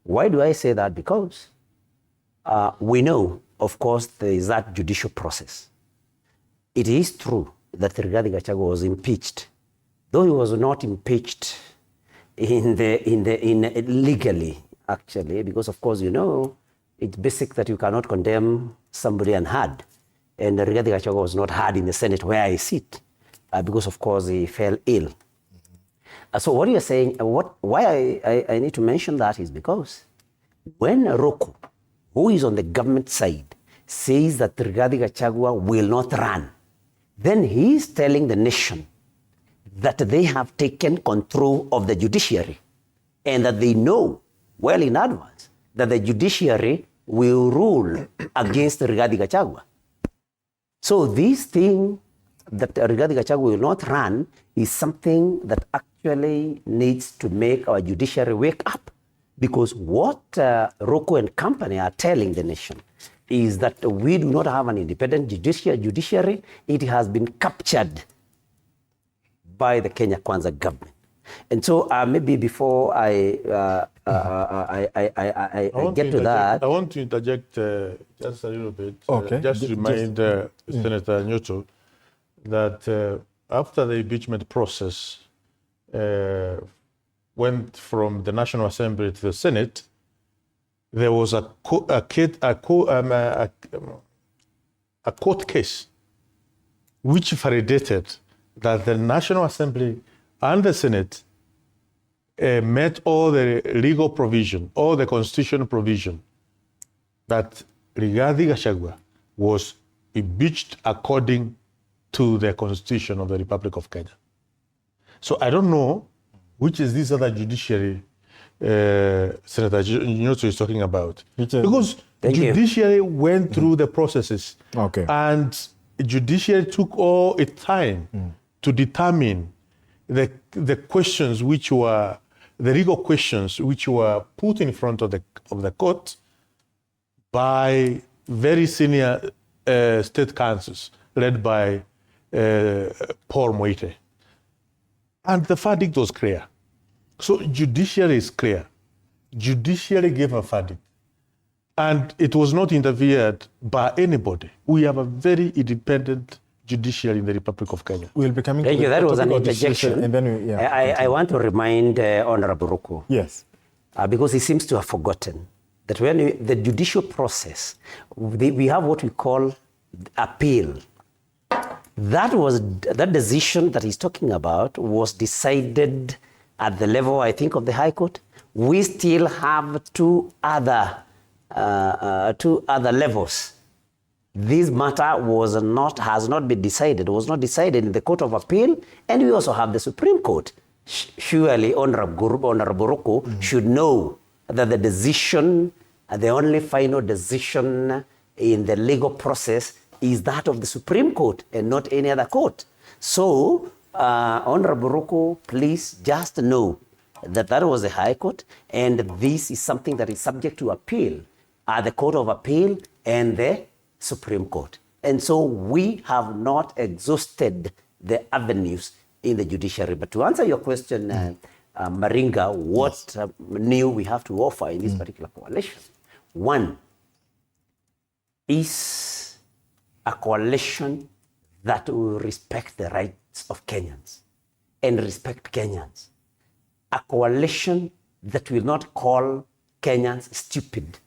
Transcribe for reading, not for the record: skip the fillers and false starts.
Why do I say that? Because we know, of course, there is that judicial process. It is true that Rigathi Gachagua was impeached, though he was not impeached legally, actually, because of course, you know, it's basic that you cannot condemn somebody unheard. And Rigathi Gachagua was not heard in the Senate where I sit, because of course he fell ill. So what you're saying, why I need to mention that is because when Ruku, who is on the government side, says that Rigathi Gachagua will not run, then he is telling the nation that they have taken control of the judiciary and that they know well in advance that the judiciary will rule against Rigathi Gachagua. So this thing that Rigathi Gachagua will not run is something that actually needs to make our judiciary wake up, because what Ruku and company are telling the nation is that we do not have an independent judiciary. It has been captured by the Kenya Kwanza government. And so maybe before I get to that. I want to interject just a little bit. Okay. Just to remind Senator Nyutu that after the impeachment process went from the National Assembly to the Senate, there was a court case which validated that the National Assembly and the Senate met all the legal provision, all the constitutional provision, that Rigathi Gachagua was impeached according to the Constitution of the Republic of Kenya. So I don't know which is this other judiciary Senator Nyutu is talking about. Because judiciary went through the processes, and judiciary took all its time to determine the questions which were, the legal questions which were put in front of the court by very senior state councils led by Paul Moite. And the verdict was clear. So judiciary is clear. Judiciary gave a verdict. And it was not interfered by anybody. We have a very independent judiciary in the Republic of Kenya. We'll be coming Thank to you. the That was an topic of interjection. And then I want to remind Honorable Ruku. Yes. Because he seems to have forgotten that when the judicial process, we have what we call appeal. That decision that he's talking about was decided at the level, I think, of the High Court. We still have two other levels. This matter has not been decided. It was not decided in the Court of Appeal, and we also have the Supreme Court. Surely, Honorable Ruku should know that the decision, the only final decision in the legal process is that of the Supreme Court and not any other court. So, Honorable Ruku, please just know that was the High Court, and this is something that is subject to appeal at the Court of Appeal and the Supreme Court. And so we have not exhausted the avenues in the judiciary. But to answer your question, Maringa, what new we have to offer in this particular coalition? One is a coalition that will respect the rights of Kenyans and respect Kenyans. A coalition that will not call Kenyans stupid